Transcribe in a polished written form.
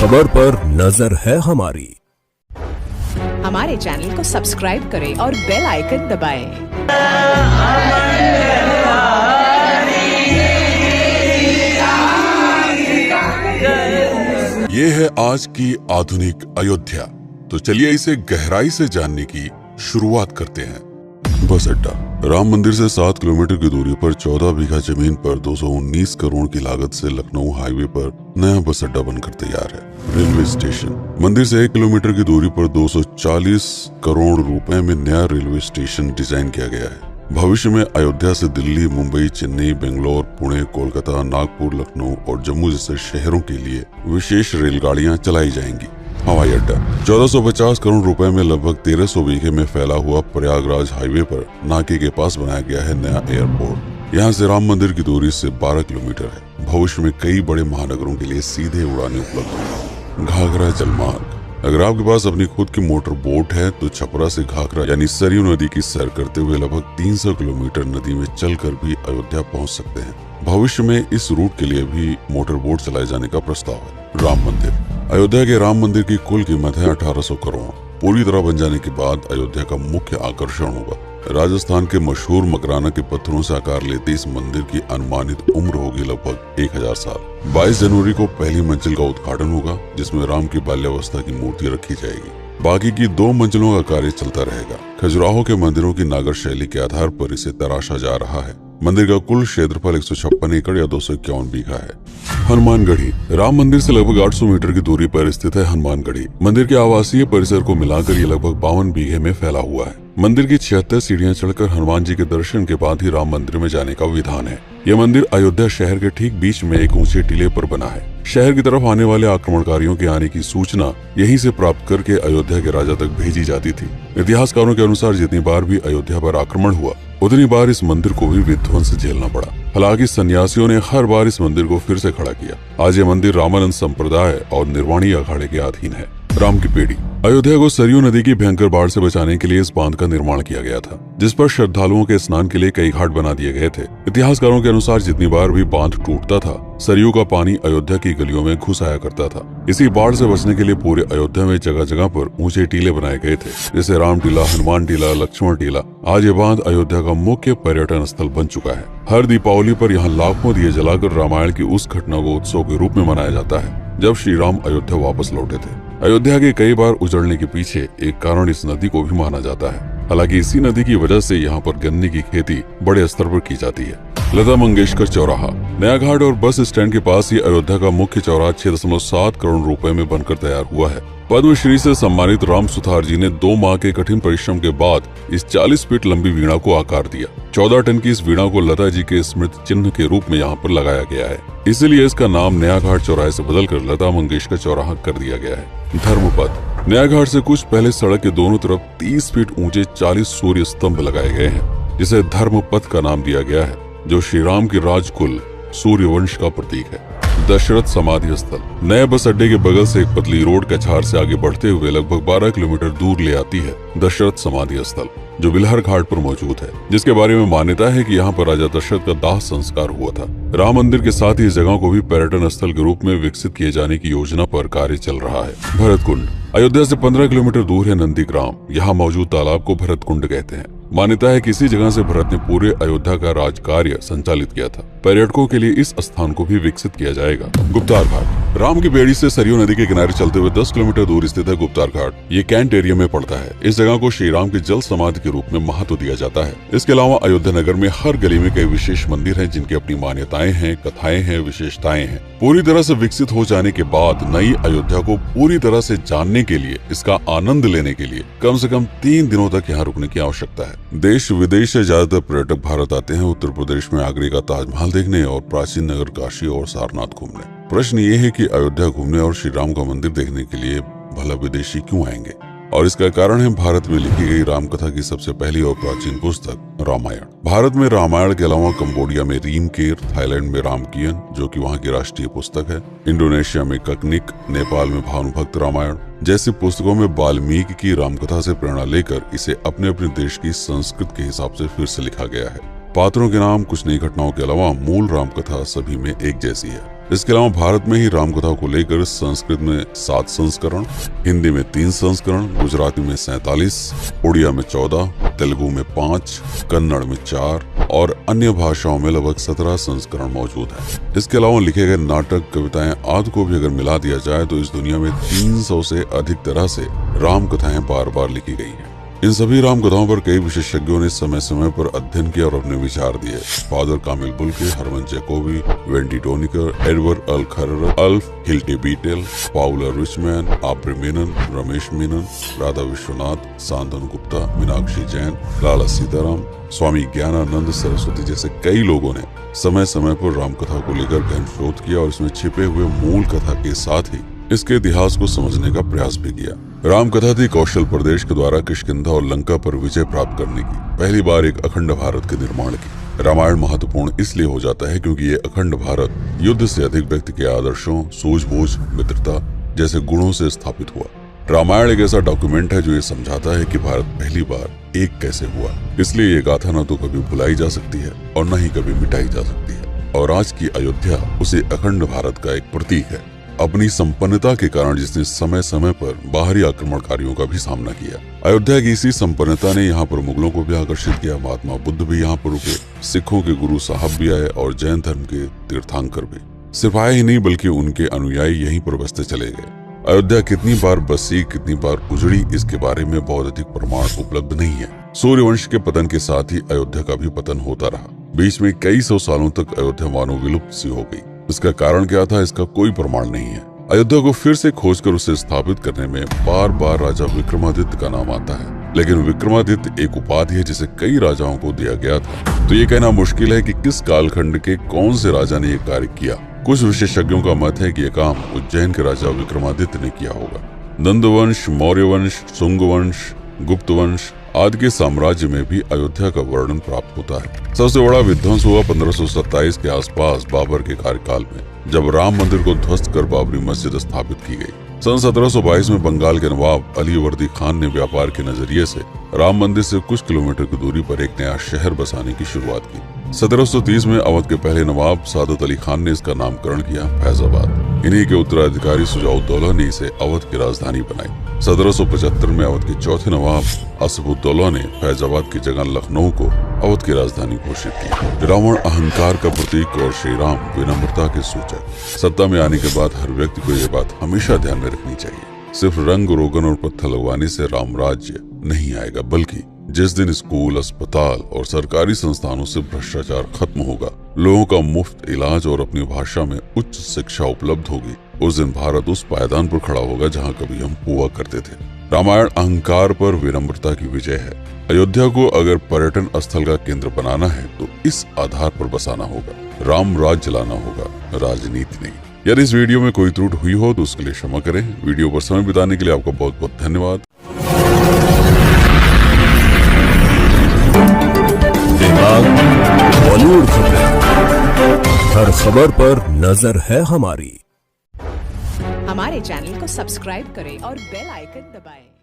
खबर पर नजर है हमारी। हमारे चैनल को सब्सक्राइब करें और बेल आइकन दबाएं। ये है आज की आधुनिक अयोध्या। तो चलिए इसे गहराई से जानने की शुरुआत करते हैं। बस अड्डा। राम मंदिर से 7 किलोमीटर की दूरी पर 14 बीघा जमीन पर 219 करोड़ की लागत से लखनऊ हाईवे पर नया बस अड्डा बनकर तैयार है। Railway station. मंदिर से 1 किलोमीटर की दूरी पर 240 करोड़ रुपए में नया रेलवे स्टेशन डिजाइन किया गया है। भविष्य में अयोध्या से दिल्ली, मुंबई, चेन्नई, बेंगलोर, पुणे, कोलकाता, नागपुर, लखनऊ और जम्मू जैसे शहरों के लिए विशेष रेलगाड़ियां चलाई जाएंगी। हवाई अड्डा। 1450 करोड़ रुपए में लगभग 1300 बीघे में फैला हुआ प्रयागराज हाईवे पर नाके के पास बनाया गया है नया एयरपोर्ट। यहाँ से राम मंदिर की दूरी से 12 किलोमीटर है। भविष्य में कई बड़े महानगरों के लिए सीधे उड़ानें उपलब्ध होंगी। घाघरा जलमार्ग। अगर आपके पास अपनी खुद की मोटर बोट है तो छपरा से घाघरा यानी सरयू नदी की सैर करते हुए लगभग 300 किलोमीटर नदी में चलकर भी अयोध्या पहुंच सकते हैं। भविष्य में इस रूट के लिए भी मोटर बोट चलाए जाने का प्रस्ताव है। राम मंदिर। अयोध्या के राम मंदिर की कुल कीमत है 1800 करोड़। पूरी तरह बन जाने के बाद अयोध्या का मुख्य आकर्षण होगा। राजस्थान के मशहूर मकराना के पत्थरों से आकार लेते इस मंदिर की अनुमानित उम्र होगी लगभग 1000 साल। 22 जनवरी को पहली मंजिल का उद्घाटन होगा, जिसमें राम की बाल्यावस्था की मूर्ति रखी जाएगी। बाकी की 2 मंजिलों का कार्य चलता रहेगा। खजुराहो के मंदिरों की नागर शैली के आधार पर इसे तराशा जा रहा है। मंदिर का कुल क्षेत्रफल 156 एकड़ या 251 बीघा है। हनुमानगढ़ी। राम मंदिर से लगभग 800 मीटर की दूरी पर स्थित है हनुमानगढ़ी। मंदिर के आवासीय परिसर को मिलाकर ये लगभग 52 बीघे में फैला हुआ है। मंदिर की 76 सीढ़ियां चढ़कर हनुमान जी के दर्शन के बाद ही राम मंदिर में जाने का विधान है। यह मंदिर अयोध्या शहर के ठीक बीच में एक ऊंचे टीले पर बना है। शहर की तरफ आने वाले आक्रमणकारियों के आने की सूचना यहीं से प्राप्त करके अयोध्या के राजा तक भेजी जाती थी। इतिहासकारों के अनुसार जितनी बार भी अयोध्या पर आक्रमण हुआ उतनी बार इस मंदिर को भी विध्वंस झेलना पड़ा। हालांकि सन्यासियों ने हर बार इस मंदिर को फिर से खड़ा किया। आज ये मंदिर रामानंद संप्रदाय और निर्वाणी अखाड़े के अधीन है। राम की पेड़ी। अयोध्या को सरयू नदी की भयंकर बाढ़ से बचाने के लिए इस बांध का निर्माण किया गया था, जिस पर श्रद्धालुओं के स्नान के लिए कई घाट बना दिए गए थे। इतिहासकारों के अनुसार जितनी बार भी बांध टूटता था, सरयू का पानी अयोध्या की गलियों में घुस आया करता था। इसी बाढ़ से बचने के लिए पूरे अयोध्या में जगह जगह पर ऊंचे टीले बनाए गए थे, जैसे राम टीला, हनुमान टीला, लक्ष्मण टीला। आज ये बांध अयोध्या का मुख्य पर्यटन स्थल बन चुका है। हर दीपावली पर यहाँ लाखों दिए जलाकर रामायण की उस घटना को उत्सव के रूप में मनाया जाता है जब श्री राम अयोध्या वापस लौटे थे। अयोध्या के कई बार उजड़ने के पीछे एक कारण इस नदी को भी माना जाता है। हालांकि इसी नदी की वजह से यहाँ पर गन्ने की खेती बड़े स्तर पर की जाती है। लता मंगेशकर चौराहा। नया घाट और बस स्टैंड के पास ही अयोध्या का मुख्य चौराहा 6.7 करोड़ रुपए में बनकर तैयार हुआ है। पद्मश्री से सम्मानित राम सुथार जी ने 2 माह के कठिन परिश्रम के बाद इस 40 फीट लंबी वीणा को आकार दिया। 14 टन की इस वीणा को लता जी के स्मृति चिन्ह के रूप में यहाँ पर लगाया गया है। इसीलिए इसका नाम नया घाट चौराहे से बदलकर लता मंगेशकर चौराहा कर दिया गया है। धर्मपथ। नया घाट से कुछ पहले सड़क के दोनों तरफ 30 फीट ऊंचे 40 सूर्य स्तंभ लगाए गए हैं, जिसे धर्मपथ का नाम दिया गया है, जो श्री राम के राजकुल सूर्यवंश का प्रतीक है। दशरथ समाधि स्थल। नए बस अड्डे के बगल से एक पतली रोड कछार से आगे बढ़ते हुए लगभग 12 किलोमीटर दूर ले आती है दशरथ समाधि स्थल, जो बिलहर घाट पर मौजूद है, जिसके बारे में मान्यता है कि यहाँ पर राजा दशरथ का दाह संस्कार हुआ था। राम मंदिर के साथ ही इस जगह को भी पर्यटन स्थल के रूप में विकसित किए जाने की योजना पर कार्य चल रहा है। भरत कुंड। अयोध्या से 15 किलोमीटर दूर है नंदीग्राम। यहाँ मौजूद तालाब को भरत कुंड कहते हैं। मान्यता है कि इसी जगह से भरत ने पूरे अयोध्या का राज कार्य संचालित किया था। पर्यटकों के लिए इस स्थान को भी विकसित किया जाएगा। गुप्तार घाट। राम की बेड़ी से सरयू नदी के किनारे चलते हुए 10 किलोमीटर दूर स्थित है गुप्तार घाट। ये कैंट एरिया में पड़ता है। इस जगह को श्री राम के जल समाधि के रूप में महत्व दिया जाता है। इसके अलावा अयोध्या नगर में हर गली में कई विशेष मंदिर हैं, जिनकी अपनी मान्यताएं हैं, कथाएं हैं, विशेषताएं हैं। पूरी तरह से विकसित हो जाने के बाद नई अयोध्या को पूरी तरह से जानने के लिए, इसका आनंद लेने के लिए कम से कम 3 दिनों तक यहाँ रुकने की आवश्यकता है। देश विदेश से ज्यादातर पर्यटक भारत आते हैं उत्तर प्रदेश में आगरे का ताजमहल देखने और प्राचीन नगर काशी और सारनाथ घूमने। प्रश्न ये है कि अयोध्या घूमने और श्री राम का मंदिर देखने के लिए भला विदेशी क्यों आएंगे? और इसका कारण है भारत में लिखी गई राम कथा की सबसे पहली और प्राचीन पुस्तक रामायण। भारत में रामायण के अलावा कंबोडिया में रीमकेर, थाईलैंड में रामकियन, जो कि वहाँ की राष्ट्रीय पुस्तक है, इंडोनेशिया में ककनिक, नेपाल में भानुभक्त रामायण जैसी पुस्तकों में वाल्मीकि की रामकथा से प्रेरणा लेकर इसे अपने अपने देश की संस्कृत के हिसाब से फिर से लिखा गया है। पात्रों के नाम कुछ नई घटनाओं के अलावा मूल राम कथा सभी में एक जैसी है। इसके अलावा भारत में ही राम कथा को लेकर संस्कृत में 7 संस्करण, हिंदी में 3 संस्करण, गुजराती में 47, उड़िया में 14, तेलुगु में 5, कन्नड़ में 4 और अन्य भाषाओं में लगभग 17 संस्करण मौजूद है। इसके अलावा लिखे गए नाटक, कविताएं आदि को भी अगर मिला दिया जाए तो इस दुनिया में 300 से अधिक तरह से राम कथाएं बार बार लिखी गई हैं। इन सभी राम कथाओं पर कई विशेषज्ञों ने समय समय पर अध्ययन किया और अपने विचार दिए। Father Camille Bulcke, Hermann Jacobi, Wendy Doniger, Edward अल खर्रर, Alf Hiltebeitel, Paula Richman, Aubrey Menen, Ramesh Menon, Radha Vishwanath, Shantanu Gupta, Meenakshi Jain, Lala Sitaram, Swami Gyanananda Saraswati जैसे कई लोगों ने समय समय पर राम कथा को लेकर गहन शोध किया और इसमें छिपे हुए मूल कथा के साथ ही इसके इतिहास को समझने का प्रयास भी किया। राम कथा थी कौशल प्रदेश के द्वारा किष्किंधा और लंका पर विजय प्राप्त करने की पहली बार एक अखंड भारत के निर्माण की। रामायण महत्वपूर्ण इसलिए हो जाता है क्योंकि ये अखंड भारत युद्ध से अधिक व्यक्ति के आदर्शों, सूझबूझ, मित्रता जैसे गुणों से स्थापित हुआ। रामायण एक ऐसा डॉक्यूमेंट है जो ये समझाता है कि भारत पहली बार एक कैसे हुआ। इसलिए ये गाथा न तो कभी भुलाई जा सकती है और न ही कभी मिटाई जा सकती है। और आज की अयोध्या उसी अखंड भारत का एक प्रतीक है, अपनी संपन्नता के कारण जिसने समय समय पर बाहरी आक्रमणकारियों का भी सामना किया। अयोध्या की इसी संपन्नता ने यहाँ पर मुगलों को भी आकर्षित किया। महात्मा बुद्ध भी यहाँ पर रुके, सिखों के गुरु साहब भी आए और जैन धर्म के तीर्थंकर भी। सिर्फ आए ही नहीं बल्कि उनके अनुयायी यहीं पर बसते चले गए। अयोध्या कितनी बार बसी, कितनी बार उजड़ी, इसके बारे में बहुत अधिक प्रमाण उपलब्ध नहीं है। सूर्यवंश के पतन के साथ ही अयोध्या का भी पतन होता रहा। बीच में कई सौ सालों तक अयोध्या मानो विलुप्त सी हो गई। इसका कारण क्या था, इसका कोई प्रमाण नहीं है। अयोध्या को फिर से खोजकर उसे स्थापित करने में बार बार राजा विक्रमादित्य का नाम आता है, लेकिन विक्रमादित्य एक उपाधि है जिसे कई राजाओं को दिया गया था। तो ये कहना मुश्किल है कि किस कालखंड के कौन से राजा ने ये कार्य किया। कुछ विशेषज्ञों का मत है कि यह काम उज्जैन के राजा विक्रमादित्य ने किया होगा। नंदवंश, मौर्य वंश, शुंग वंश, गुप्त वंश आदि के साम्राज्य में भी अयोध्या का वर्णन प्राप्त होता है। सबसे बड़ा विध्वंस हुआ 1527 के आसपास बाबर के कार्यकाल में, जब राम मंदिर को ध्वस्त कर बाबरी मस्जिद स्थापित की गई। सन 1722 में बंगाल के नवाब अलीवर्दी खान ने व्यापार के नजरिए से राम मंदिर से कुछ किलोमीटर की दूरी पर एक नया शहर बसाने की शुरुआत की। 1730 में अवध के पहले नवाब सादत अली खान ने इसका नामकरण किया फैजाबाद। इन्हीं के उत्तराधिकारी सुजाउद्दौला ने इसे अवध की राजधानी बनाई। 1775 में अवध के चौथे नवाब असफुद्दौला ने फैजाबाद की जगह लखनऊ को अवध की राजधानी घोषित की। रावण अहंकार का प्रतीक और श्री राम विनम्रता के सूचक। सत्ता में आने के बाद हर व्यक्ति को यह बात हमेशा ध्यान में रखनी चाहिए, सिर्फ रंग रोगन और पत्थर लगवाने से राम राज्य नहीं आएगा, बल्कि जिस दिन स्कूल, अस्पताल और सरकारी संस्थानों से भ्रष्टाचार खत्म होगा, लोगों का मुफ्त इलाज और अपनी भाषा में उच्च शिक्षा उपलब्ध होगी, उस दिन भारत उस पायदान पर खड़ा होगा जहां कभी हम हुआ करते थे। रामायण अहंकार पर विनम्रता की विजय है। अयोध्या को अगर पर्यटन स्थल का केंद्र बनाना है तो इस आधार पर बसाना होगा, राम राज्य लाना होगा, राजनीति नहीं। यदि इस वीडियो में कोई त्रुटि हुई हो तो उसके लिए क्षमा करें। वीडियो पर समय बिताने के लिए आपका बहुत बहुत धन्यवाद। बॉलीवुड खबरें, हर खबर पर नजर है हमारी। हमारे चैनल को सब्सक्राइब करें और बेल आइकन दबाएं।